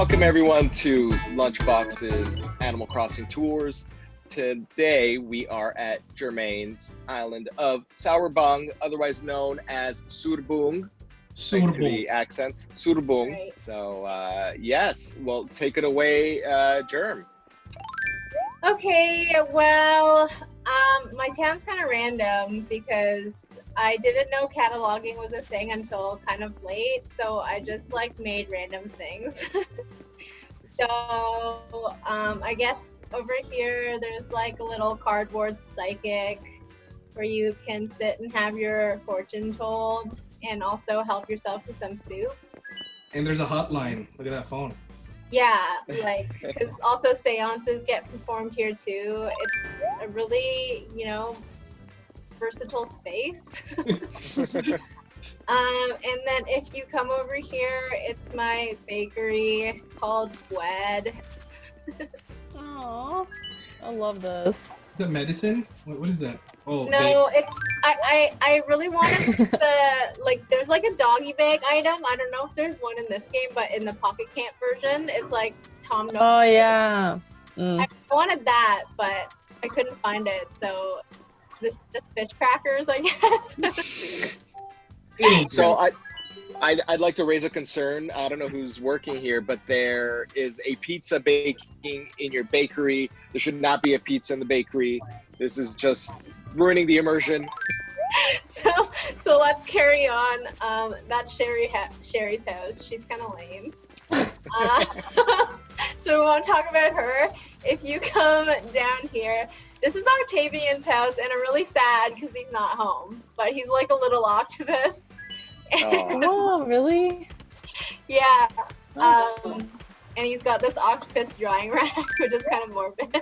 Welcome everyone to Lunchbox's Animal Crossing Tours. Today we are at Germain's island of Bung, otherwise known as Bung. Thanks to the accents, Bung. Right. So yes, well, take it away, Germ. Okay, well, my town's kind of random because I didn't know cataloging was a thing until kind of late, so I just made random things. So I guess over here there's a little cardboard psychic where you can sit and have your fortune told and also help yourself to some soup. And there's a hotline. Look at that phone. Yeah, because also seances get performed here too. It's a really, versatile space. And then if you come over here, it's my bakery called Wed. Aww, I love this. Is that medicine? What is that? Oh, no, it's I really wanted there's a doggy bag item. I don't know if there's one in this game, but in the Pocket Camp version, it's Tom Nook's. Oh yeah. I wanted that, but I couldn't find it. So the fish crackers, I guess. So I'd like to raise a concern. I don't know who's working here, but there is a pizza baking in your bakery. There should not be a pizza in the bakery. This is just ruining the immersion. So let's carry on. That's Sherry's house. She's kind of lame. So we want to talk about her. If you come down here, this is Octavian's house, and I'm really sad because he's not home. But he's like a little octopus. Oh, really? Yeah. And he's got this octopus drying rack, which is kind of morbid.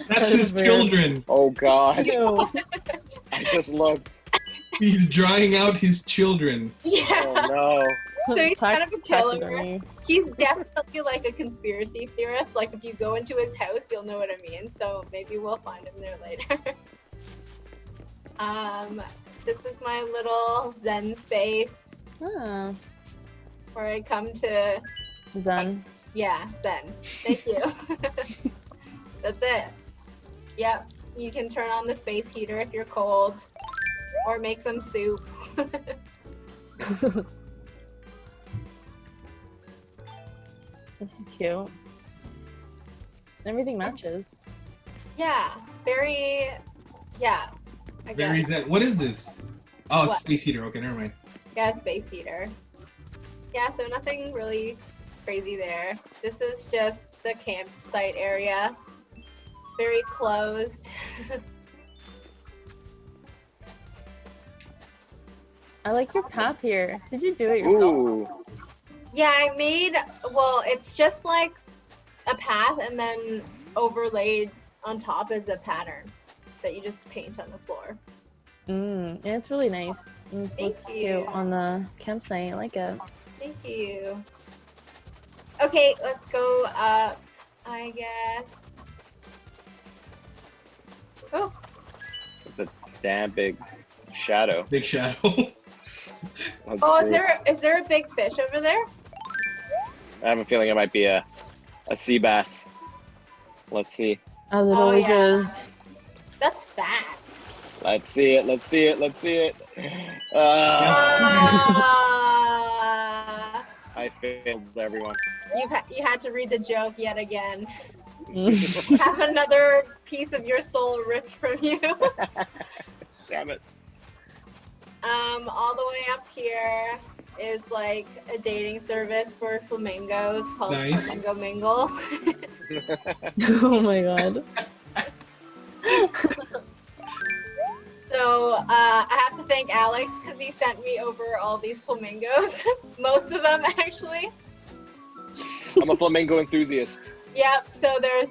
That's his children. Oh, God. I just looked. He's drying out his children. Yeah. Oh, no. So he's kind of a killer. He's definitely a conspiracy theorist. If you go into his house, you'll know what I mean. So maybe we'll find him there later. This is my little Zen space. Oh. Where I come to... Zen. Yeah, Zen. Thank you. That's it. Yep. You can turn on the space heater if you're cold. Or make some soup. This is cute. Everything matches. Yeah. Very... Yeah. Very Zen. What is this? Oh, What? Space heater. Okay, never mind. Yeah, space heater. Yeah, so nothing really crazy there. This is just the campsite area. It's very closed. I like your path here. Did you do it yourself? Ooh. Yeah, I made, it's just a path and then overlaid on top is a pattern that you just paint on the floor. Yeah, it's really nice. It looks cute on the campsite. I like it. Thank you. Okay, let's go up, I guess. Oh. It's a damn big shadow. Big shadow. Is there a big fish over there? I have a feeling it might be a sea bass. Let's see. As it always is. That's fat. Let's see it. Let's see it. Let's see it. I failed everyone. You had to read the joke yet again. Have another piece of your soul ripped from you. Damn it. All the way up here is a dating service for flamingos called Flamingo Mingle. Oh my god. So I have to thank Alex because he sent me over all these flamingos. Most of them, actually. I'm a flamingo enthusiast. Yep. So there's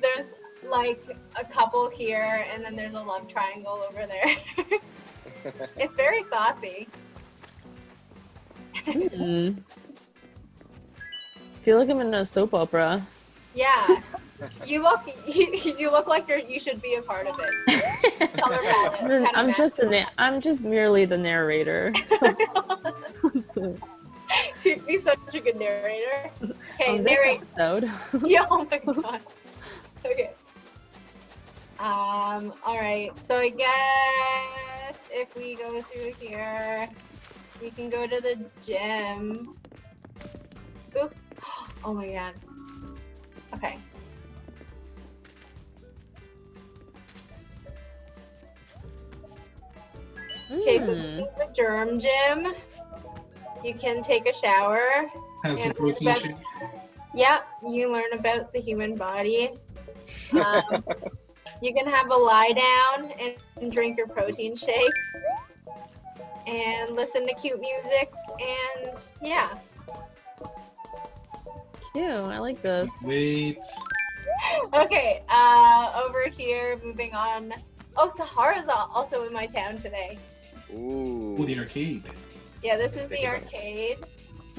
a couple here, and then there's a love triangle over there. It's very saucy. I feel like I'm in a soap opera. Yeah. You look like you should be a part of it. Color palette. I'm just merely the narrator. So. He'd be such a good narrator. Okay, On this narrate. episode. Yeah, oh my god. Okay. Alright, so I guess if we go through here, we can go to the gym. Ooh. Oh my god. Okay. Okay, so this is the Germ gym. You can take a shower. Have some And protein about- shake. Yeah, you can learn about the human body. You can have a lie down and drink your protein shakes. And listen to cute music. And yeah. Cute. I like this. Wait. Okay, over here, moving on. Oh, Sahara's also in my town today. Ooh. Oh, the arcade. Yeah, this is Think the about it. arcade.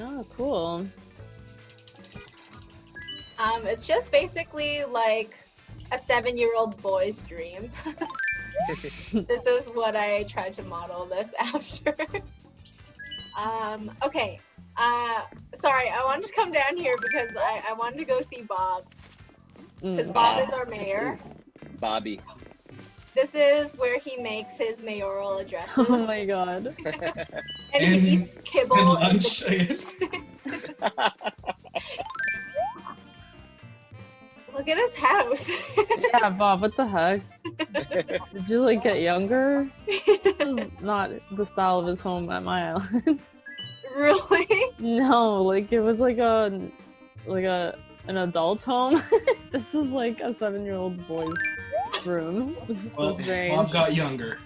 Oh, cool. It's just basically like a 7-year-old boy's dream. This is what I tried to model this after. Okay. Sorry, I wanted to come down here because I wanted to go see Bob. Because Bob is our mayor. Bobby. This is where he makes his mayoral addresses. Oh my god. And he eats And kibble. lunch, I guess. Look at his house. Yeah, Bob, what the heck? Did you like get younger? This is not the style of his home at my island. Really? No, like it was like an adult home. This is like a 7-year-old boy's room. This is so Well, strange. Bob got younger.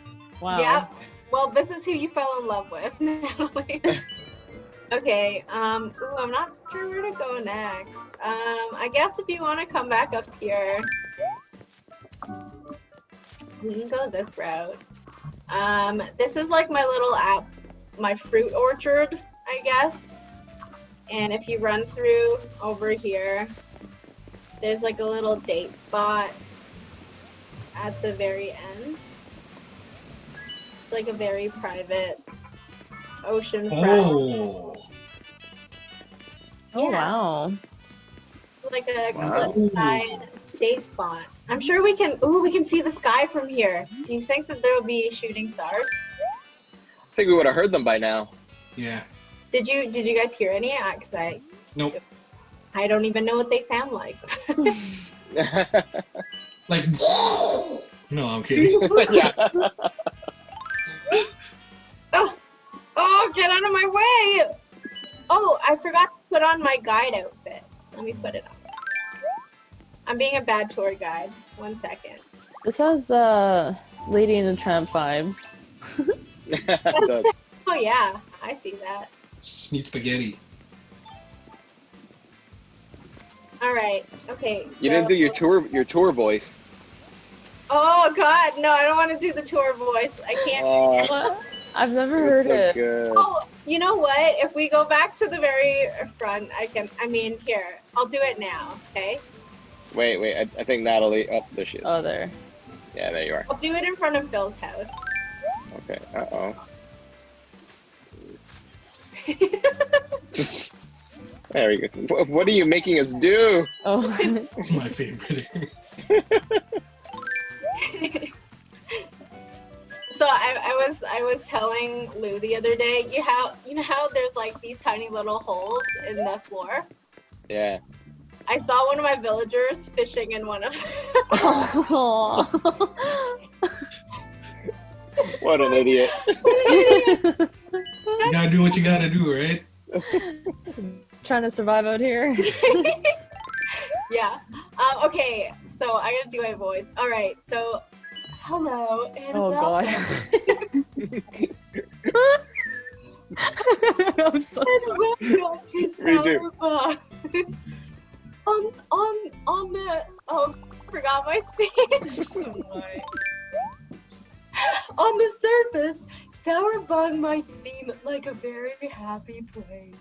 Wow. Yeah. Well, this is who you fell in love with, Natalie. Okay, ooh, I'm not sure where to go next. I guess if you want to come back up here, we can go this route. This is like my little my fruit orchard, I guess. And if you run through over here, there's like a little date spot at the very end. It's like a very private oceanfront. Oh. Oh Yeah. wow. Like a Wow. cliffside date spot. I'm sure we can see the sky from here. Do you think that there will be shooting stars? I think we would have heard them by now. Yeah. Did you guys hear any? Cause Nope. I don't even know what they sound like. Like. No, I'm kidding. Yeah. Oh, get out of my way! Oh, I forgot to put on my guide outfit. Let me put it on. I'm being a bad tour guide. 1 second. This has Lady in the Tramp vibes. That's- Oh yeah, I see that. Just need spaghetti. All right. Okay. you didn't do your tour voice. Oh God, no! I don't want to do the tour voice. I can't. Oh, What? I've never it was heard so it. good. Oh, you know what? If we go back to the very front, here, I'll do it now, okay? Wait. I think Natalie. Oh, there she is. Oh, there. Yeah, there you are. I'll do it in front of Phil's house. Okay. Uh-oh. There we go. What are you making us do? Oh. It's my favorite. So I was telling Lou the other day, you know how there's like these tiny little holes in the floor? Yeah. I saw one of my villagers fishing in one of them. Aw. What an idiot. You gotta do what you gotta do, right? Trying to survive out here. Yeah. Okay, so I gotta do my voice. All right, so hello and Oh god. welcome. I'm so sorry. Welcome to Redo. Sour on the oh, forgot my speech. On the surface, Sour Bung might seem like a very happy place,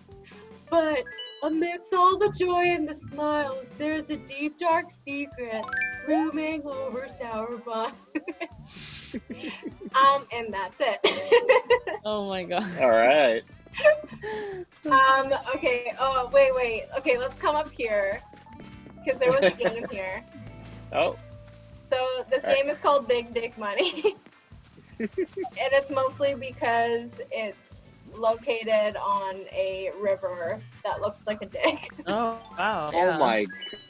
but amidst all the joy and the smiles, there's a deep dark secret looming over Sour Bung. And that's it. Oh my god. All right. Okay. Oh, wait. Okay, let's come up here. Because there was a game here. Oh, So this Alright. game is called Big Dick Money. And it's mostly because it's located on a river that looks like a dick. Oh wow. oh Yeah. my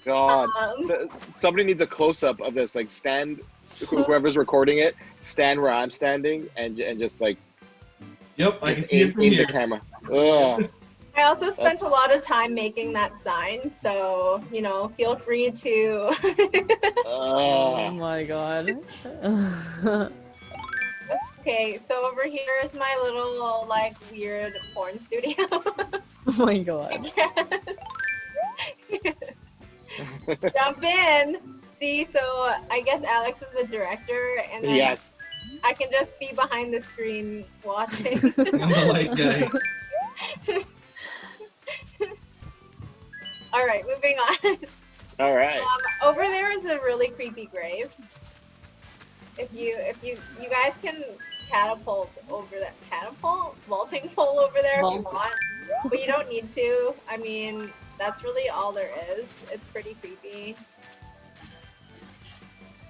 God. Um, So, somebody needs a close-up of this. Like, whoever's recording it, stand where I'm standing, and just like Yep, I can just see it from aim here. the camera. Ugh. I also spent That's- a lot of time making that sign, so feel free to. Oh Ugh. my god. Okay, so over here is my little like weird porn studio. Oh my god. Jump in. See, so I guess Alex is the director, and then Yes. I can just be behind the screen watching. I'm the light guy. All right, moving on. All right. Over there is a really creepy grave. If you guys can catapult over that vaulting pole over there if you Vault. want, but you don't need to. I mean, that's really all there is. It's pretty creepy.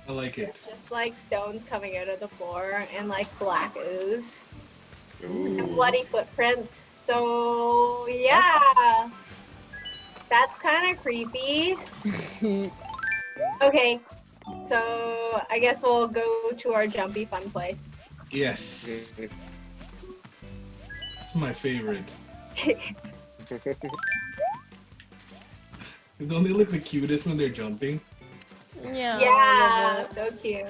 I like it. It's just like stones coming out of the floor and like black ooze and Ooh. bloody footprints. So yeah, that's kind of creepy. Okay, so I guess we'll go to our jumpy fun place. Yes. It's my favorite. Don't they look the cutest when they're jumping? Yeah. I Yeah, love so cute.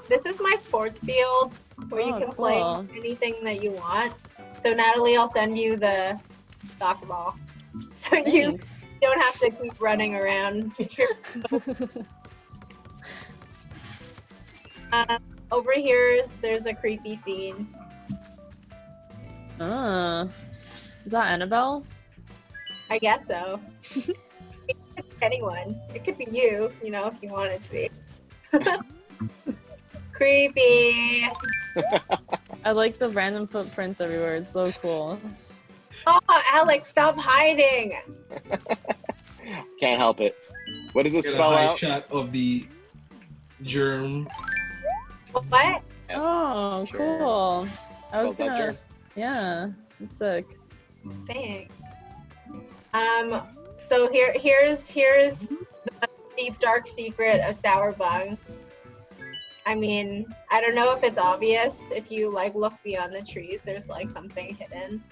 This is my sports field where you Oh, can cool. play anything that you want. So Natalie, I'll send you the soccer ball, so it. you Thanks. don't have to keep running around. Over here, there's a creepy scene. Is that Annabelle? I guess so. It could be anyone. It could be you, if you want it to be. Creepy. I like the random footprints everywhere. It's so cool. Oh, Alex, stop hiding. Can't help it. What does it Get a spell high out? shot of the germ. What? Yes. Oh, Sure. cool. I was Spells out gonna. germ. Yeah, it's sick. Thanks. So here's the deep dark secret of Sour Bung. I mean, I don't know if it's obvious. If you like look beyond the trees, there's like something hidden.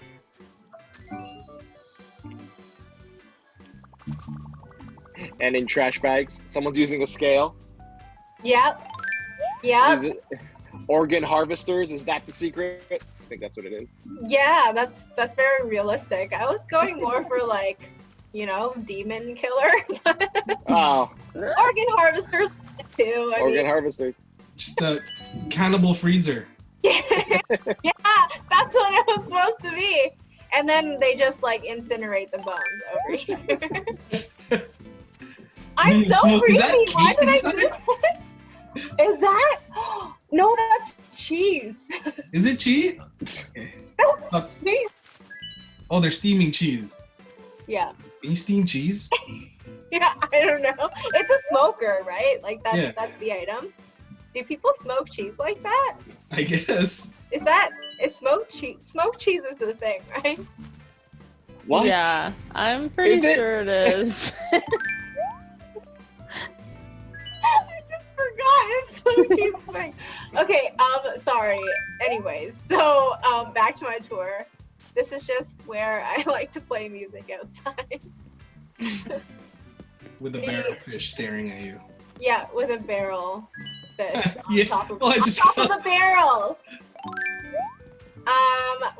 And in trash bags, someone's using a scale. Yep. Yep. Is it organ harvesters? Is that the secret? I think that's what it is. Yeah, that's very realistic. I was going more for like, demon killer. Oh, Organ harvesters too. I organ mean, harvesters. Just a cannibal freezer. yeah, that's what it was supposed to be. And then they just like incinerate the bones over here. I'm so Smoke, is creepy. that Why cake did I inside? do that? Is that? No, that's cheese. Is it cheese? That's cheese. Oh, they're steaming cheese. Yeah. Can you steam cheese? Yeah, I don't know. It's a smoker, right? Like Yeah. that's the item. Do people smoke cheese like that? I guess. Is smoked cheese? Smoked cheese is the thing, right? What? Yeah, I'm pretty Is it? sure it is. I just forgot it's smoked cheese thing. Okay, sorry. Anyways, so back to my tour. This is just where I like to play music outside. With a barrel fish staring at you. Yeah, with a barrel fish on Yeah. top of Oh, I on just top got- of a barrel.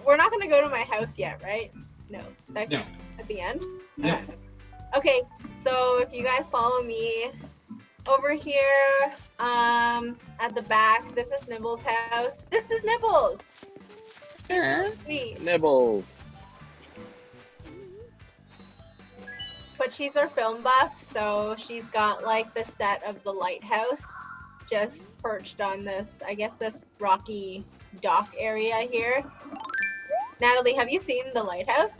We're not gonna go to my house yet, right? No. That's No. at the end? Yep. Alright. Okay, so if you guys follow me over here, at the back, this is Nimble's house. This is Nibbles! Sweet. Nibbles. But she's our film buff, so she's got like the set of the lighthouse just perched on this, I guess this rocky dock area here. Natalie, have you seen the lighthouse?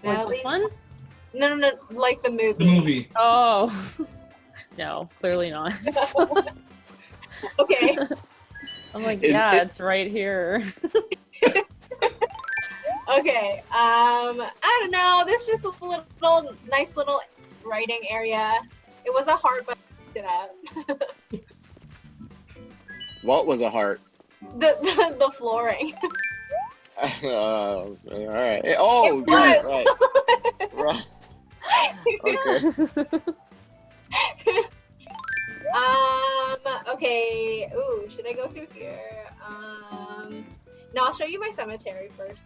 Like Natalie? this one? No, like the movie. The movie. Oh. No, clearly not. Okay. I'm like, Is yeah, it- it's right here. Okay. I don't know. This is just a little nice little writing area. It was a heart, but I picked it up. What was a heart? The flooring. All right. Oh, It was. right. Okay. Okay. Ooh, should I go through here? No, I'll show you my cemetery first.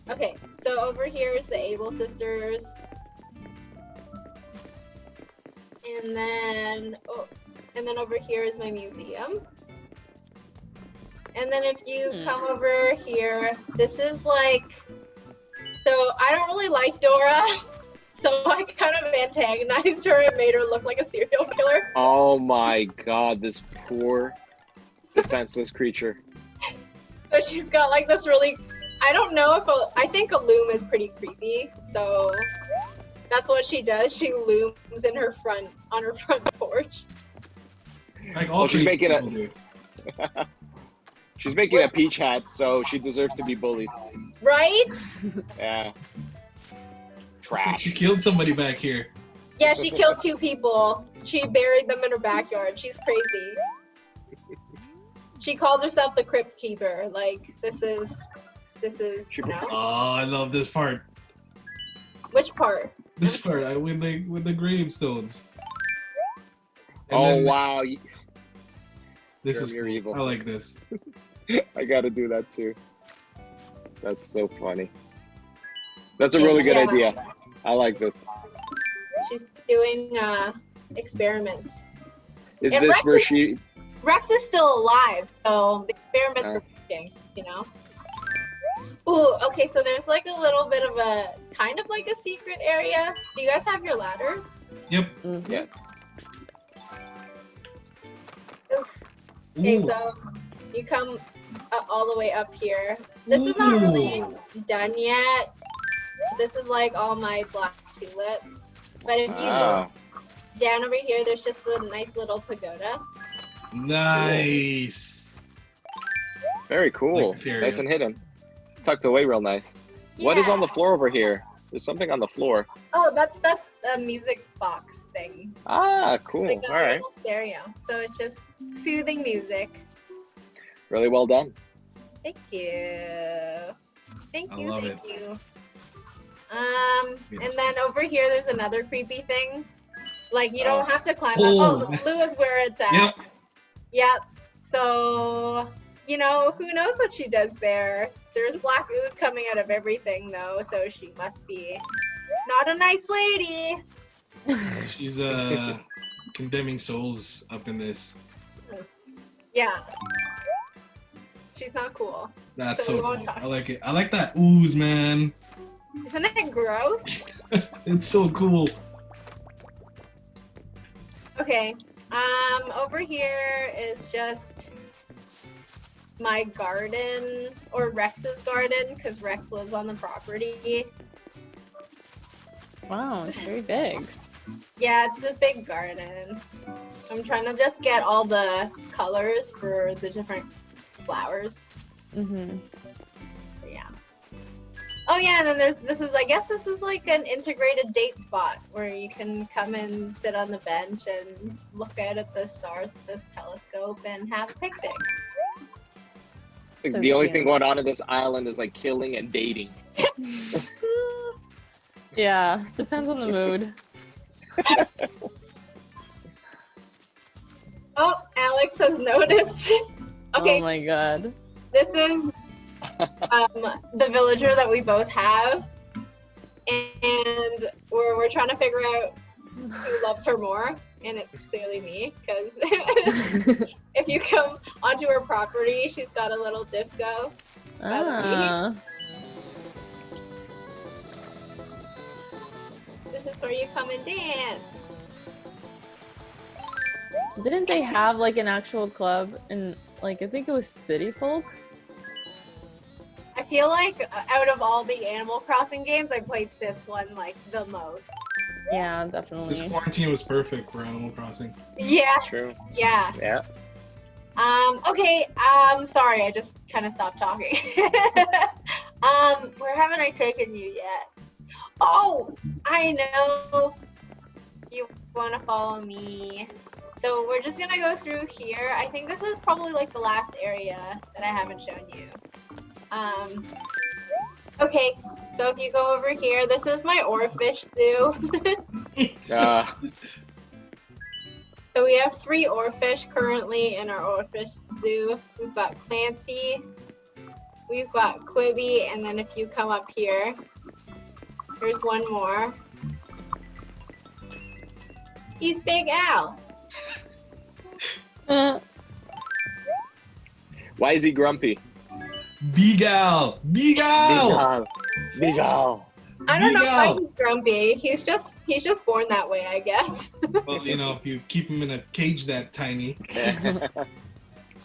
Okay, so over here is the Able sisters. And then, over here is my museum. And then if you come over here, this is like, so I don't really like Dora. So I kind of antagonized her and made her look like a serial killer. Oh my God, this poor defenseless creature. So she's got like this really, I don't know if, I think a loom is pretty creepy. So that's what she does. She looms in her front, on her front porch. Like all Well, she's creepy making people do. She's making a peach hat, so she deserves to be bullied. Right? Yeah. Looks like Trash. she killed somebody back here. Yeah, she killed 2 people. She buried them in her backyard. She's crazy. She calls herself the Crypt Keeper. Like, this is, you know? Oh, I love this part. Which part? This part, with the gravestones. And Oh then wow, This Germ, is you're cool. evil. I like this. I gotta do that too. That's so funny. That's a really good Yeah. idea. I like this. She's doing experiments. Is And this Rex where is- she? Rex is still alive, so the experiments are working, you know? Ooh, okay, so there's like a little bit of a, kind of like a secret area. Do you guys have your ladders? Yep. Mhm. Yes. Okay, Ooh. so you come all the way up here. This is not really done yet. This is like all my black tulips. But if you Ah, look down over here, there's just a nice little pagoda. Nice. very cool. Like this area. Nice and hidden. It's tucked away real nice. What is on the Yeah. floor over here? There's something on the floor. Oh, that's a music box thing. Ah, cool. Like a All right. little stereo. So it's just soothing music. Really well done. Thank you. Thank I you, love thank you. Yes. And then over here, there's another creepy thing. Like, you Oh. don't have to climb Oh. up. Oh, the blue is where it's at. Yep. Yep. So, you know, who knows what she does there? There's black ooze coming out of everything, though, so she must be not a nice lady. She's condemning souls up in this. Yeah. She's not cool. That's So so we won't cool. talk. I like it. I like that ooze, man. Isn't it gross? It's so cool. Okay. Over here is just my garden, or Rex's garden, because Rex lives on the property. Wow, it's very big. Yeah, it's a big garden. I'm trying to just get all the colors for the different flowers. Mm-hmm. So, yeah. Oh yeah, and then I guess this is like an integrated date spot where you can come and sit on the bench and look out at the stars with this telescope and have a picnic. Like, So the only cute. thing going on in this island is like killing and dating. Yeah, depends on the mood. Oh, Alex has noticed. Okay, Oh my god. this is the villager that we both have, and we're trying to figure out who loves her more, and it's clearly me, because if you come onto her property, she's got a little disco. Ah. This is where you come and dance. Didn't they have like an actual club in, like, I think it was City Folk? I feel like out of all the Animal Crossing games, I played this one like the most. Yeah, This definitely. quarantine was perfect for Animal Crossing. Yeah. It's true. Yeah. Yeah. Okay, sorry, I just kind of stopped talking. Where haven't I taken you yet? Oh, I know you want to follow me. So we're just gonna go through here. I think this is probably like the last area that I haven't shown you. Okay, so if you go over here, this is my oarfish zoo. So we have 3 oarfish currently in our oarfish zoo. We've got Clancy, we've got Quibi, and then if you come up here, there's one more. He's Big Al. Why is he grumpy? Big Al! Big Al! Big Al. I don't know Big why Al. he's grumpy. He's just born that way, I guess. Well, you know, if you keep him in a cage that tiny,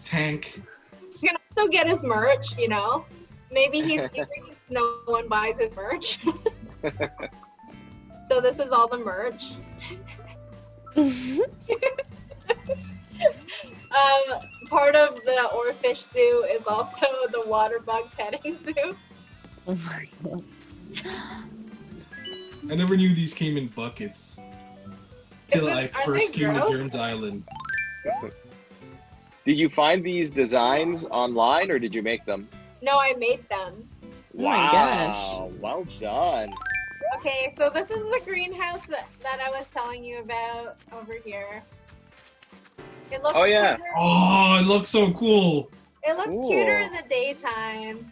tank. He's gonna also get his merch, you know. Maybe he's angry because no one buys his merch. So this is all the merch. Part of the oarfish zoo is also the water bug petting zoo. Oh my god. I never knew these came in buckets. Till I Aren't first they came to gross? Germ's Island. Did you find these designs online or did you make them? No, I made them. Oh my gosh. Well done. Okay, so this is the greenhouse that I was telling you about over here. It looks Oh, yeah. cuter. Oh, it looks so cool. It looks Cool. cuter in the daytime.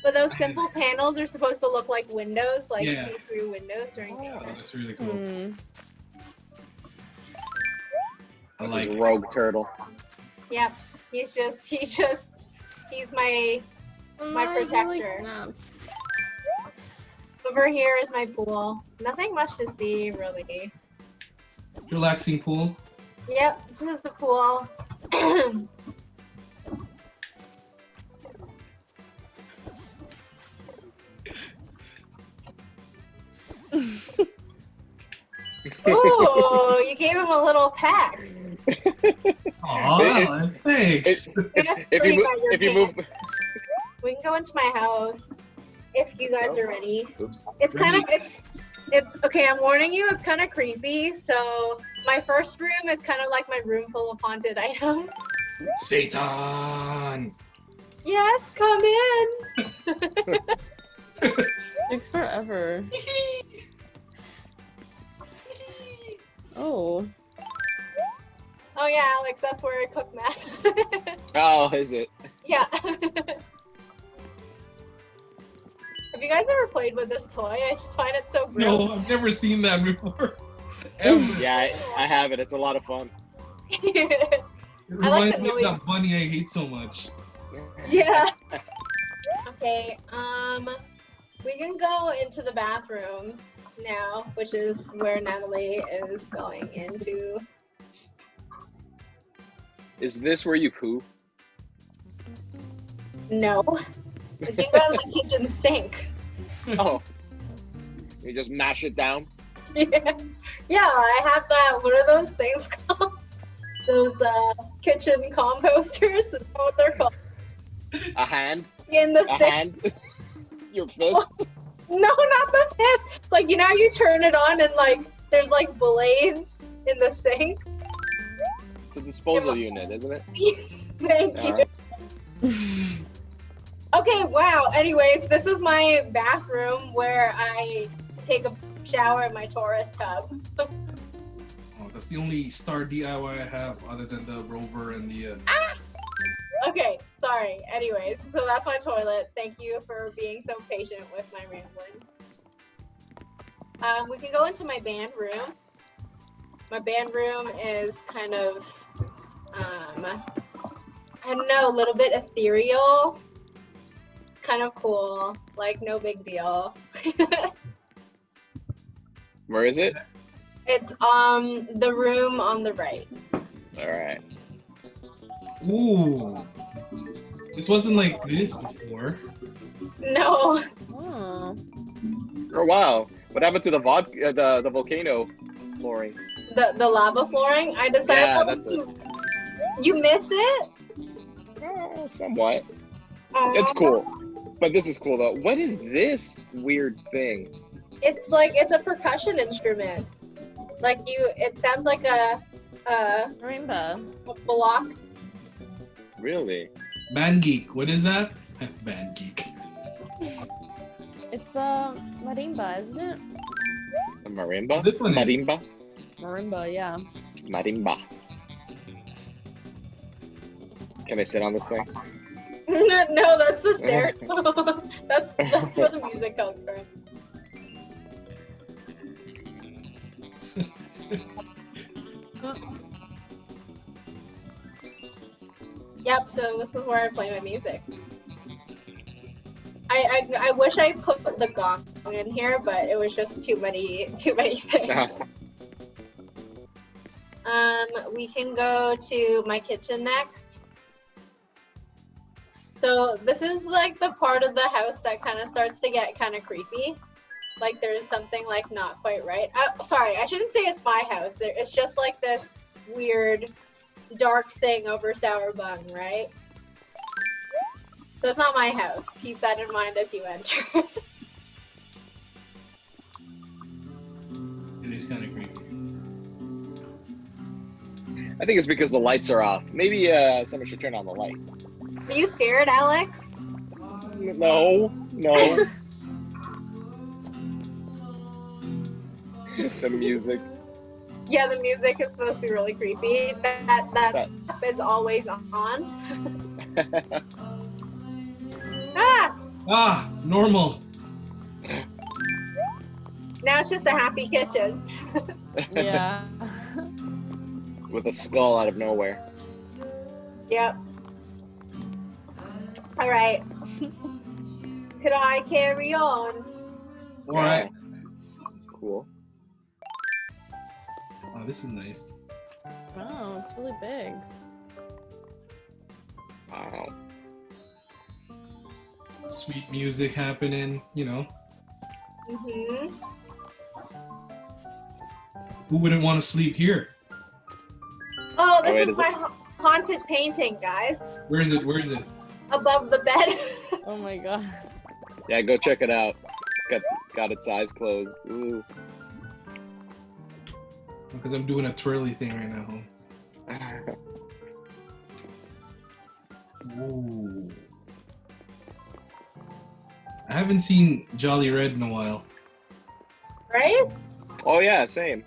But those simple panels are supposed to look like windows, like Yeah. see-through windows during Oh, daytime. that's really cool. Hmm. I like it. Rogue turtle. Yep. He's my My protector. Snaps. over here is my pool. Nothing much to see really. Relaxing pool. Yep, just the pool. Ooh, you gave him a little peck. Aw, thanks. You're just If sleep you at your if you move, pants. We can go into my house if you guys are ready. oops. It's kind of it's okay. I'm warning you. It's kind of creepy. So my first room is kind of like my room full of haunted items. Satan! Yes, come in. Takes forever. Oh. Oh yeah, Alex, that's where I cook meth. Oh, is it? Yeah. Have you guys ever played with this toy? I just find it so gross. No, I've never seen that before. Ever. Yeah, I have it. It's a lot of fun. It I like reminds the me of noise. that bunny I hate so much. Yeah. Okay, we can go into the bathroom now, which is where Natalie is going into. Is this where you poo? No. I do that in the kitchen sink. Oh. You just mash it down? Yeah. Yeah, I have that. What are those things called? Those kitchen composters. That's what they're called. A hand? In the A sink. hand? Your fist? No, not the fist. Like, you know how you turn it on and like there's like blades in the sink? It's a disposal unit, isn't it? Thank you. Okay, wow. Anyways, this is my bathroom where I take a shower in my Taurus tub. Oh, that's the only star DIY I have other than the rover and the. Okay, sorry. Anyways, so that's my toilet. Thank you for being so patient with my ramblings. We can go into my band room. My band room is kind of, I don't know, a little bit ethereal. Kind of cool. Like, no big deal. Where is it? It's the room on the right. Alright. Ooh. This wasn't like this before. No. Oh. Oh wow. What happened to the the volcano flooring? The lava flooring? I decided Yeah, that was too... You miss it? Oh, somewhat. Oh, It's cool. But this is cool though. What is this weird thing? It's like, it's a percussion instrument. Like it sounds like a Marimba. block. Really? Band Geek, what is that? Band Geek. It's marimba, isn't it? A marimba? This one is. Marimba? Marimba, yeah. Marimba. Can I sit on this thing? No, that's the stereo. that's where the music comes from. Yep, so this is where I play my music. I wish I put the gong in here, but it was just too many things. We can go to my kitchen next. So this is like the part of the house that kind of starts to get kind of creepy. Like there's something like not quite right. Sorry, I shouldn't say it's my house. It's just like this weird dark thing over Sour Bung, right? So it's not my house. Keep that in mind as you enter. It is kind of creepy. I think it's because the lights are off. Maybe someone should turn on the light. Are you scared, Alex? No. The music. Yeah, the music is supposed to be really creepy. That is always on. Ah! Ah, normal. Now it's just a happy kitchen. Yeah. With a skull out of nowhere. Yep. All right. Could I carry on? All right. Cool. Oh, this is nice. Wow, it's really big. Wow. Sweet music happening, you know. Mm-hmm. Who wouldn't want to sleep here? Oh, this wait, is my haunted painting, guys. Where is it? Where is it? Above the bed. Oh my god. Yeah, go check it out. Got its eyes closed. Ooh. Because I'm doing a twirly thing right now. Ooh. I haven't seen Jolly Red in a while. Right? Oh yeah, same.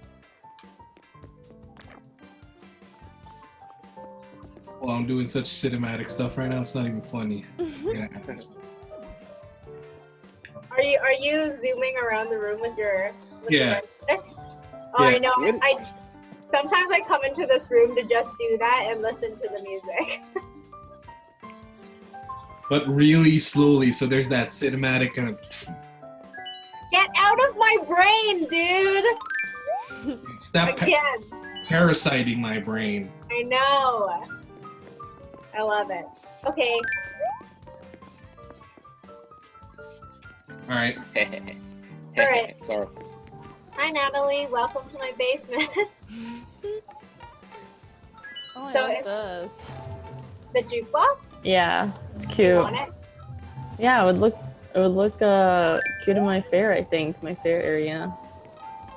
Well, I'm doing such cinematic stuff right now. It's not even funny. Yeah. Are you zooming around the room with your Yeah. stick? Oh, Yeah. I know. Sometimes I come into this room to just do that and listen to the music. But really slowly, so there's that cinematic kind of. Get out of my brain, dude! Stop Again. parasiting my brain. I know. I love it. Okay. All right. Alright. Sorry. Hi, Natalie. Welcome to my basement. Oh, I So like if- this. The jukebox? Yeah, it's You cute. want it? Yeah, it would look cute in my fair, I think. My fair area.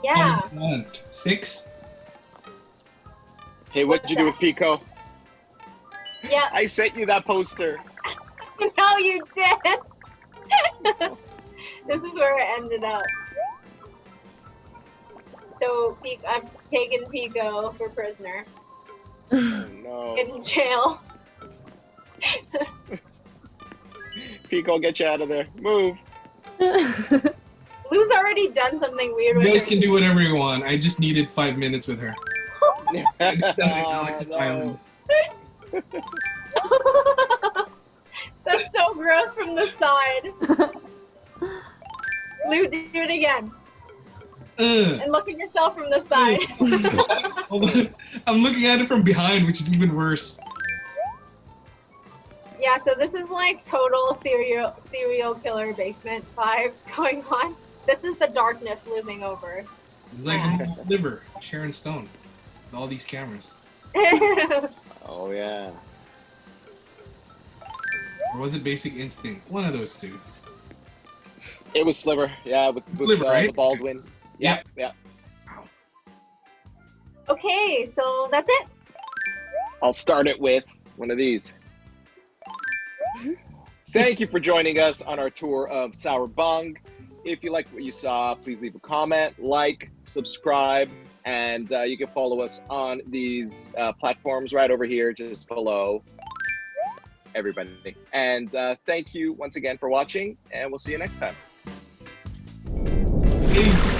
Yeah. How many do you want? 6? Hey, what'd you do with Pico? Yeah. I sent you that poster. No, you did. This is where it ended up. So, I've taken Pico for prisoner Oh, no. in jail. Pico, I'll get you out of there. Move. Lou's already done something weird You with guys her. can do whatever you want. I just needed 5 minutes with her. I just done it, Oh, Alex's no. Island. That's so gross from the side. Lou, do it again. And look at yourself from the side. Hold on. I'm looking at it from behind, which is even worse. Yeah, so this is like total serial killer basement vibes going on. This is the darkness looming over. It's like the movie Sliver, Sharon Stone, with all these cameras. Oh yeah. Or was it Basic Instinct? One of those two. It was Sliver. Yeah, with Sliver, right? the Baldwin. Yeah. Yeah. Okay, so that's it. I'll start it with one of these. Thank you for joining us on our tour of Sour Bung. If you liked what you saw, please leave a comment, like, subscribe, and you can follow us on these platforms right over here, just below everybody. And thank you once again for watching, and we'll see you next time. Peace.